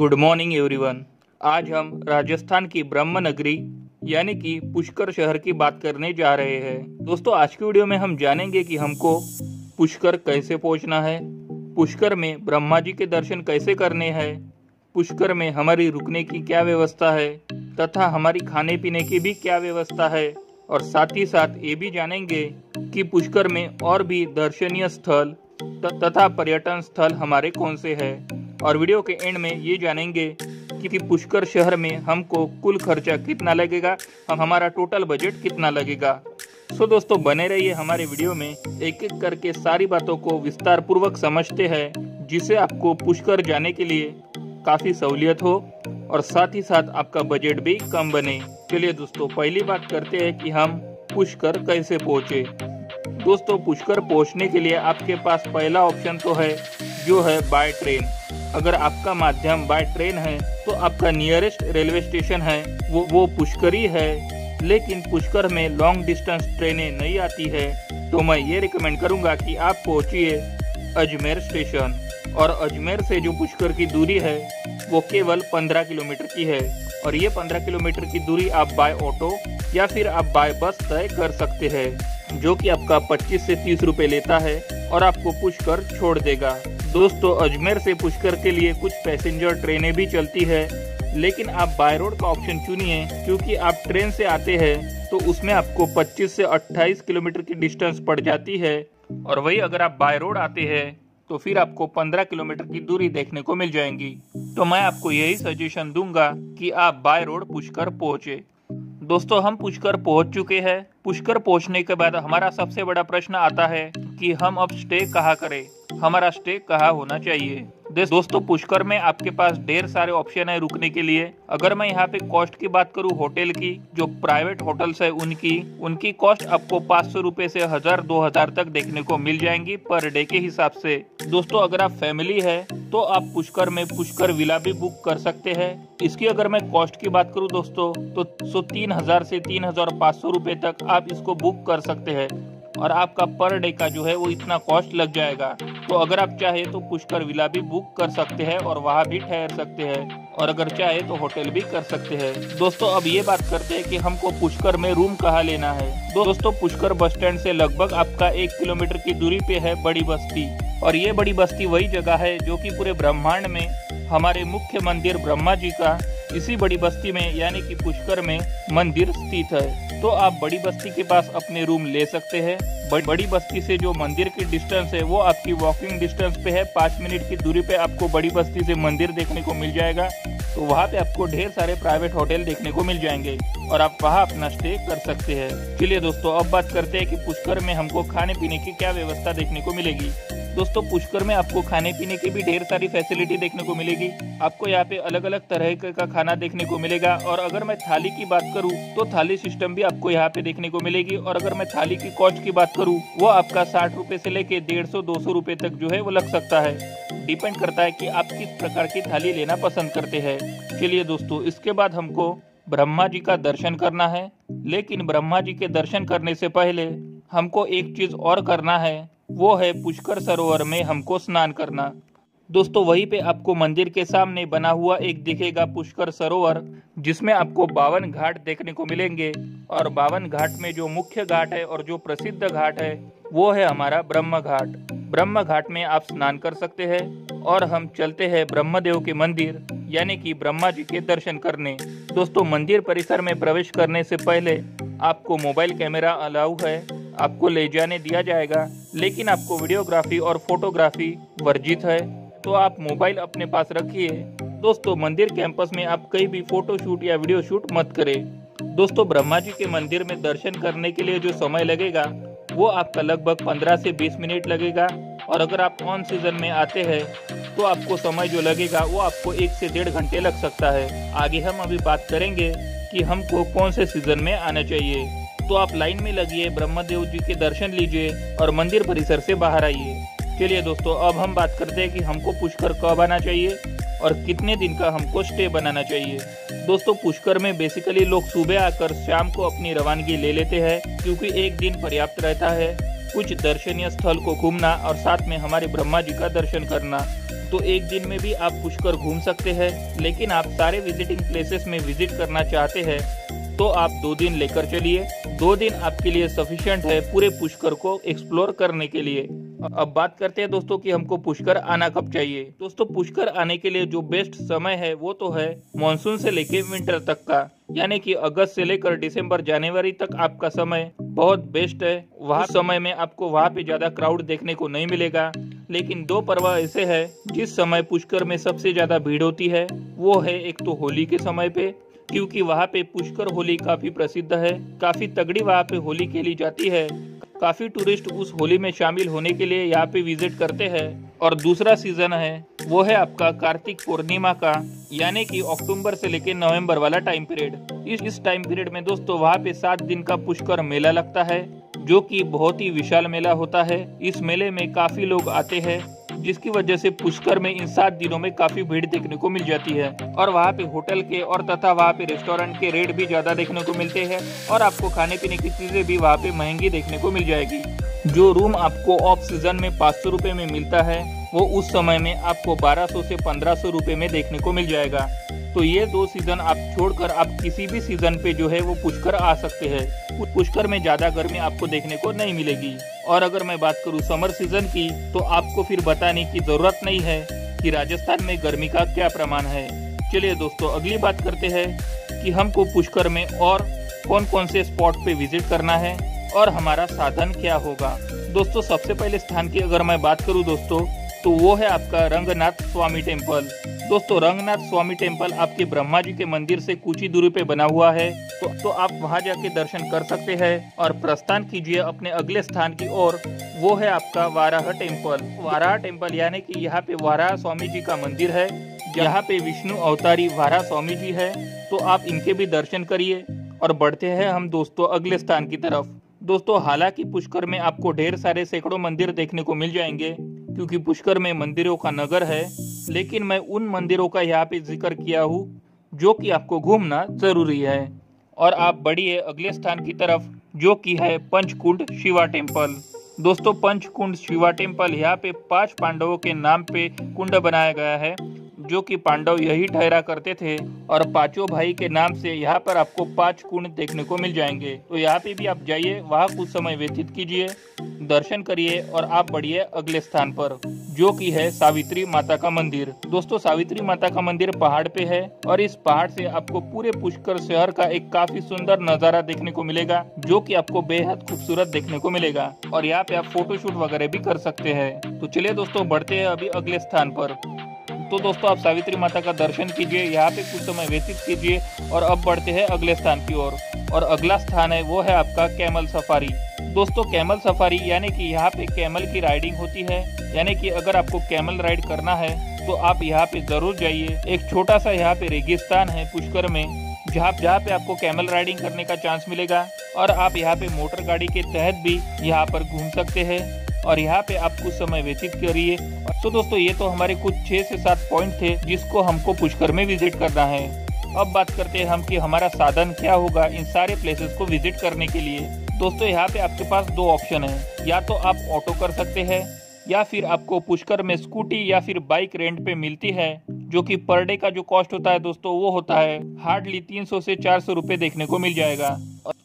Good morning everyone. आज हम राजस्थान की ब्रह्म नगरी यानी कि पुष्कर शहर की बात करने जा रहे हैं। दोस्तों, आज की वीडियो में हम जानेंगे कि हमको पुष्कर कैसे पहुंचना है, पुष्कर में ब्रह्मा जी के दर्शन कैसे करने हैं, पुष्कर में हमारी रुकने की क्या व्यवस्था है तथा हमारी खाने पीने की भी क्या व्यवस्था है, और साथ ही साथ ये भी जानेंगे कि पुष्कर में और भी दर्शनीय स्थल तथा पर्यटन स्थल हमारे कौन से हैं। और वीडियो के एंड में ये जानेंगे कि पुष्कर शहर में हमको कुल खर्चा कितना लगेगा, हमारा टोटल बजट कितना लगेगा। सो दोस्तों, बने रहिए हमारे वीडियो में, एक एक करके सारी बातों को विस्तार पूर्वक समझते हैं, जिससे आपको पुष्कर जाने के लिए काफ़ी सहूलियत हो और साथ ही साथ आपका बजट भी कम बने। चलिए दोस्तों, पहली बात करते हैं कि हम पुष्कर कैसे पहुँचे। दोस्तों, पुष्कर पहुँचने के लिए आपके पास पहला ऑप्शन तो है जो है बाय ट्रेन। अगर आपका माध्यम बाय ट्रेन है तो आपका नियरेस्ट रेलवे स्टेशन है वो पुष्कर ही है, लेकिन पुष्कर में लॉन्ग डिस्टेंस ट्रेनें नहीं आती है, तो मैं ये रिकमेंड करूँगा कि आप पहुँचिए अजमेर स्टेशन। और अजमेर से जो पुष्कर की दूरी है वो केवल 15 किलोमीटर की है, और ये 15 किलोमीटर की दूरी आप बाय ऑटो या फिर आप बाय बस तय कर सकते हैं, जो कि आपका 25 से 30 रुपये लेता है और आपको पुष्कर छोड़ देगा। दोस्तों, अजमेर से पुष्कर के लिए कुछ पैसेंजर ट्रेनें भी चलती है, लेकिन आप बाय रोड का ऑप्शन चुनिए, क्योंकि आप ट्रेन से आते हैं तो उसमें आपको 25 से 28 किलोमीटर की डिस्टेंस पड़ जाती है, और वही अगर आप बाय रोड आते हैं तो फिर आपको 15 किलोमीटर की दूरी देखने को मिल जाएंगी। तो मैं आपको यही सजेशन दूंगा कि आप बाय रोड पुष्कर पहुँचे। दोस्तों, हम पुष्कर पहुंच चुके हैं। पुष्कर पहुंचने के बाद हमारा सबसे बड़ा प्रश्न आता है कि हम अब स्टे कहाँ करें, हमारा स्टे कहाँ होना चाहिए। दोस्तों, पुष्कर में आपके पास ढेर सारे ऑप्शन है रुकने के लिए। अगर मैं यहाँ पे कॉस्ट की बात करूँ होटल की, जो प्राइवेट होटल्स है उनकी कॉस्ट आपको 500 रुपए से 1000-2000 तक देखने को मिल जाएंगी पर डे के हिसाब से। दोस्तों, अगर आप फैमिली है तो आप पुष्कर में पुष्कर विला भी बुक कर सकते हैं। इसकी अगर मैं कॉस्ट की बात करूँ दोस्तों तो 3000 से 3500 रुपए तक आप इसको बुक कर सकते हैं, और आपका पर डे का जो है वो इतना कॉस्ट लग जाएगा। तो अगर आप चाहे तो पुष्कर विला भी बुक कर सकते हैं और वहाँ भी ठहर सकते हैं, और अगर चाहे तो होटल भी कर सकते हैं। दोस्तों, अब ये बात करते हैं कि हमको पुष्कर में रूम कहाँ लेना है। दोस्तों, पुष्कर बस स्टैंड से लगभग आपका 1 किलोमीटर की दूरी पे है बड़ी बस्ती, और ये बड़ी बस्ती वही जगह है जो कि पूरे ब्रह्मांड में हमारे मुख्य मंदिर ब्रह्मा जी का इसी बड़ी बस्ती में यानी कि पुष्कर में मंदिर स्थित है। तो आप बड़ी बस्ती के पास अपने रूम ले सकते हैं। बड़ी बस्ती से जो मंदिर की डिस्टेंस है वो आपकी वॉकिंग डिस्टेंस पे है। 5 मिनट की दूरी पे आपको बड़ी बस्ती से मंदिर देखने को मिल जाएगा। तो वहाँ पे आपको ढेर सारे प्राइवेट होटल देखने को मिल जाएंगे और आप वहाँ अपना स्टे कर सकते हैं। चलिए दोस्तों, अब बात करते हैं कि पुष्कर में हमको खाने पीने की क्या व्यवस्था देखने को मिलेगी। दोस्तों, पुष्कर में आपको खाने पीने की भी ढेर सारी फैसिलिटी देखने को मिलेगी। आपको यहाँ पे अलग अलग तरह का खाना देखने को मिलेगा, और अगर मैं थाली की बात करूँ तो थाली सिस्टम भी आपको यहाँ पे देखने को मिलेगी। और अगर मैं थाली की कॉस्ट की बात करूँ वो आपका 60 रुपए से लेके 150-200 रुपए तक जो है वो लग सकता है। डिपेंड करता है कि आप किस प्रकार की थाली लेना पसंद करते हैं। चलिए दोस्तों, इसके बाद हमको ब्रह्मा जी का दर्शन करना है, लेकिन ब्रह्मा जी के दर्शन करने से पहले हमको एक चीज और करना है, वो है पुष्कर सरोवर में हमको स्नान करना। दोस्तों, वहीं पे आपको मंदिर के सामने बना हुआ एक दिखेगा पुष्कर सरोवर, जिसमें आपको 52 घाट देखने को मिलेंगे, और 52 घाट में जो मुख्य घाट है और जो प्रसिद्ध घाट है वो है हमारा ब्रह्म घाट। ब्रह्म घाट में आप स्नान कर सकते हैं, और हम चलते हैं ब्रह्मदेव के मंदिर यानी कि ब्रह्मा जी के दर्शन करने। दोस्तों, मंदिर परिसर में प्रवेश करने से पहले आपको मोबाइल कैमरा अलाउ है, आपको ले जाने दिया जाएगा, लेकिन आपको वीडियोग्राफी और फोटोग्राफी वर्जित है, तो आप मोबाइल अपने पास रखिए। दोस्तों, मंदिर कैंपस में आप कहीं भी फोटो शूट या वीडियो शूट मत करें। दोस्तों, ब्रह्मा जी के मंदिर में दर्शन करने के लिए जो समय लगेगा वो आपका लगभग 15 से 20 मिनट लगेगा, और अगर आप ऑन सीजन में आते हैं तो आपको समय जो लगेगा वो आपको 1 से 1.5 घंटे लग सकता है। आगे हम अभी बात करेंगे कि हमको कौन से सीजन में आना चाहिए। तो आप लाइन में लगिए, ब्रह्मदेव जी के दर्शन लीजिए और मंदिर परिसर से बाहर आइए। चलिए दोस्तों, अब हम बात करते हैं कि हमको पुष्कर कब आना चाहिए और कितने दिन का हमको स्टे बनाना चाहिए। दोस्तों, पुष्कर में बेसिकली लोग सुबह आकर शाम को अपनी रवानगी ले लेते हैं, क्योंकि एक दिन पर्याप्त रहता है कुछ दर्शनीय स्थल को घूमना और साथ में हमारे ब्रह्मा जी का दर्शन करना। तो एक दिन में भी आप पुष्कर घूम सकते हैं। लेकिन आप सारे विजिटिंग प्लेसेस में विजिट करना चाहते हैं तो आप 2 दिन लेकर चलिए। 2 दिन आपके लिए सफिशिएंट है पूरे पुष्कर को एक्सप्लोर करने के लिए। अब बात करते हैं दोस्तों कि हमको पुष्कर आना कब चाहिए। दोस्तों पुष्कर आने के लिए जो बेस्ट समय है वो तो है मानसून से लेके विंटर तक का, यानी कि अगस्त से लेकर दिसंबर जनवरी तक आपका समय बहुत बेस्ट है। वहाँ समय में आपको वहाँ पे ज्यादा क्राउड देखने को नहीं मिलेगा। लेकिन 2 पर्व ऐसे है जिस समय पुष्कर में सबसे ज्यादा भीड़ होती है, वो है एक तो होली के समय पे, क्योंकि वहाँ पे पुष्कर होली काफी प्रसिद्ध है, काफी तगड़ी वहाँ पे होली खेली जाती है। काफी टूरिस्ट उस होली में शामिल होने के लिए यहाँ पे विजिट करते हैं। और दूसरा सीजन है वो है आपका कार्तिक पूर्णिमा का, यानी कि अक्टूबर से लेकर नवंबर वाला टाइम पीरियड। इस टाइम पीरियड में दोस्तों वहाँ पे 7 दिन का पुष्कर मेला लगता है, जो कि बहुत ही विशाल मेला होता है। इस मेले में काफी लोग आते हैं, जिसकी वजह से पुष्कर में इन 7 दिनों में काफी भीड़ देखने को मिल जाती है। और वहाँ पे होटल के और तथा वहाँ पे रेस्टोरेंट के रेट भी ज्यादा देखने को मिलते हैं और आपको खाने पीने की चीजें भी वहाँ पे महंगी देखने को मिल जाएगी। जो रूम आपको ऑफ सीजन में 500 रुपए में मिलता है, वो उस समय में आपको 1200 से 1500 रुपए में देखने को मिल जाएगा। तो ये 2 सीजन आप छोड़कर आप किसी भी सीजन पे जो है वो पुष्कर आ सकते हैं। पुष्कर में ज्यादा गर्मी आपको देखने को नहीं मिलेगी। और अगर मैं बात करूँ समर सीजन की, तो आपको फिर बताने की जरूरत नहीं है कि राजस्थान में गर्मी का क्या प्रमाण है। चलिए दोस्तों अगली बात करते हैं कि हमको पुष्कर में और कौन कौन से स्पॉट पे विजिट करना है और हमारा साधन क्या होगा। दोस्तों सबसे पहले स्थान की अगर मैं बात करूँ दोस्तों, तो वो है आपका रंगनाथ स्वामी टेम्पल। दोस्तों रंगनाथ स्वामी टेम्पल आपके ब्रह्मा जी के मंदिर से कुछ ही दूरी पे बना हुआ है, तो आप वहां जाके दर्शन कर सकते हैं और प्रस्थान कीजिए अपने अगले स्थान की ओर। वो है आपका वाराह टेम्पल। वाराह टेम्पल यानी कि यहाँ पे वाराह स्वामी जी का मंदिर है, यहाँ पे विष्णु अवतारी वाराह स्वामी जी है। तो आप इनके भी दर्शन करिए और बढ़ते हैं हम दोस्तों अगले स्थान की तरफ। दोस्तों हालांकि पुष्कर में आपको ढेर सारे सैकड़ों मंदिर देखने को मिल जाएंगे, क्योंकि पुष्कर में मंदिरों का नगर है, लेकिन मैं उन मंदिरों का यहाँ पे जिक्र किया हूँ जो कि आपको घूमना जरूरी है। और आप बढ़िए अगले स्थान की तरफ, जो कि है पंचकुंड शिवा टेम्पल। दोस्तों पंचकुंड शिवा टेम्पल यहाँ पे 5 पांडवों के नाम पे कुंड बनाया गया है, जो कि पांडव यही ठहरा करते थे। और 5 भाई के नाम से यहाँ पर आपको 5 कुंड देखने को मिल जाएंगे। तो यहाँ पे भी आप जाइए, वहाँ कुछ समय व्यतीत कीजिए, दर्शन करिए और आप बढ़िए अगले स्थान पर, जो कि है सावित्री माता का मंदिर। दोस्तों सावित्री माता का मंदिर पहाड़ पे है और इस पहाड़ से आपको पूरे पुष्कर शहर का एक काफी सुंदर नजारा देखने को मिलेगा, जो कि आपको बेहद खूबसूरत देखने को मिलेगा। और यहाँ पे आप फोटोशूट वगैरह भी कर सकते हैं। तो चलिए दोस्तों बढ़ते हैं अभी अगले स्थान पर। तो दोस्तों आप सावित्री माता का दर्शन कीजिए, यहाँ पे कुछ समय व्यतीत कीजिए और अब बढ़ते हैं अगले स्थान की ओर। और अगला स्थान है वो है आपका कैमल सफारी। दोस्तों कैमल सफारी यानी कि यहाँ पे कैमल की राइडिंग होती है, यानी कि अगर आपको कैमल राइड करना है तो आप यहाँ पे जरूर जाइए। एक छोटा सा यहाँ पे रेगिस्तान है पुष्कर में, जहाँ पे आपको कैमल राइडिंग करने का चांस मिलेगा और आप यहाँ पे मोटर गाड़ी के तहत भी यहाँ पर घूम सकते हैं और यहाँ पे आप कुछ समय व्यतीत करिए। तो दोस्तों ये तो हमारे कुछ 6 से 7 पॉइंट थे जिसको हमको पुष्कर में विजिट करना है। अब बात करते हैं हम कि हमारा साधन क्या होगा इन सारे प्लेसेस को विजिट करने के लिए। दोस्तों यहाँ पे आपके पास 2 ऑप्शन है, या तो आप ऑटो कर सकते हैं या फिर आपको पुष्कर में स्कूटी या फिर बाइक रेंट पे मिलती है, जो कि पर डे का जो कॉस्ट होता है दोस्तों वो होता है हार्डली 300 से 400 रुपए देखने को मिल जाएगा।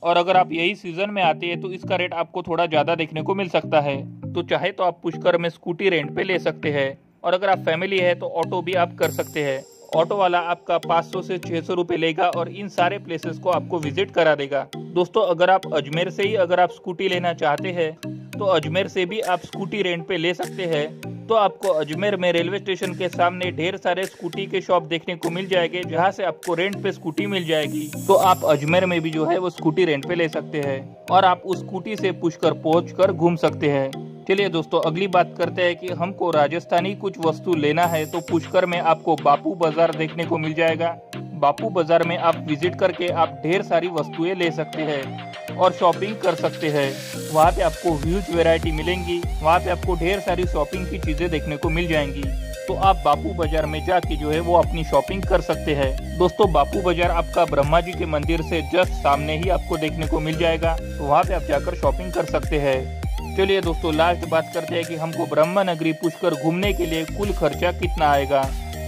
और अगर आप यही सीजन में आते हैं तो इसका रेट आपको थोड़ा ज्यादा देखने को मिल सकता है। तो चाहे तो आप पुष्कर में स्कूटी रेंट पे ले सकते हैं और अगर आप फैमिली है तो ऑटो भी आप कर सकते हैं। ऑटो वाला आपका 500 से 600 रुपए लेगा और इन सारे प्लेसेस को आपको विजिट करा देगा। दोस्तों अगर आप अजमेर से ही अगर आप स्कूटी लेना चाहते हैं तो अजमेर से भी आप स्कूटी रेंट पे ले सकते हैं। तो आपको अजमेर में रेलवे स्टेशन के सामने ढेर सारे स्कूटी के शॉप देखने को मिल जाएंगे, जहां से आपको रेंट पे स्कूटी मिल जाएगी। तो आप अजमेर में भी जो है वो स्कूटी रेंट पे ले सकते हैं और आप उस स्कूटी से पुष्कर पहुंचकर घूम सकते हैं। चलिए दोस्तों अगली बात करते हैं कि हमको राजस्थानी कुछ वस्तु लेना है तो पुष्कर में आपको बापू बाजार देखने को मिल जाएगा। बापू बाजार में आप विजिट करके आप ढेर सारी वस्तुएं ले सकते हैं और शॉपिंग कर सकते हैं। वहाँ पे आपको ह्यूज वैरायटी मिलेंगी, वहाँ पे आपको ढेर सारी शॉपिंग की चीजें देखने को मिल जाएंगी। तो आप बापू बाजार में जाके जो है वो अपनी शॉपिंग कर सकते हैं। दोस्तों बापू बाजार आपका ब्रह्मा जी के मंदिर से जस्ट सामने ही आपको देखने को मिल जाएगा, तो वहाँ पे आप जाकर शॉपिंग कर सकते हैं। चलिए दोस्तों लास्ट बात करते हैं कि हमको ब्रह्मनगरी पुष्कर घूमने के लिए कुल खर्चा कितना आएगा।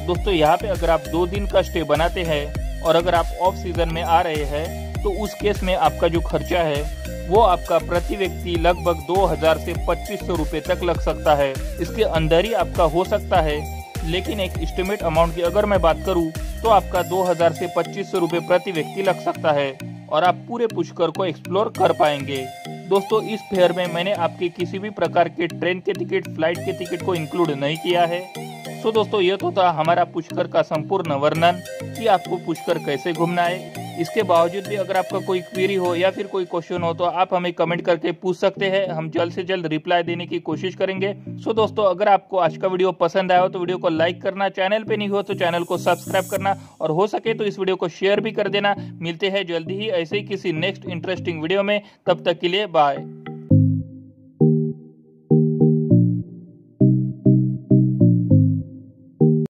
दोस्तों यहाँ पे अगर आप 2 दिन का स्टे बनाते हैं और अगर आप ऑफ सीजन में आ रहे हैं तो उस केस में आपका जो खर्चा है वो आपका प्रति व्यक्ति लगभग 2000 से 2500 रुपये तक लग सकता है। इसके अंदर ही आपका हो सकता है, लेकिन एक एस्टिमेट अमाउंट की अगर मैं बात करूं तो आपका 2000 से 2500 रुपये प्रति व्यक्ति लग सकता है और आप पूरे पुष्कर को एक्सप्लोर कर पाएंगे। दोस्तों इस फेयर में मैंने आपके किसी भी प्रकार के ट्रेन के टिकट, फ्लाइट के टिकट को इंक्लूड नहीं किया है। सो दोस्तों ये तो था हमारा पुष्कर का संपूर्ण वर्णन कि आपको पुष्कर कैसे घूमना है। इसके बावजूद भी अगर आपका कोई क्वेरी हो या फिर कोई क्वेश्चन हो तो आप हमें कमेंट करके पूछ सकते हैं, हम जल्द से जल्द रिप्लाई देने की कोशिश करेंगे। सो दोस्तों अगर आपको आज का वीडियो पसंद आया हो तो वीडियो को लाइक करना, चैनल पे नहीं हो तो चैनल को सब्सक्राइब करना और हो सके तो इस वीडियो को शेयर भी कर देना। मिलते हैं जल्दी ही ऐसे ही किसी नेक्स्ट इंटरेस्टिंग वीडियो में, तब तक के लिए बाय।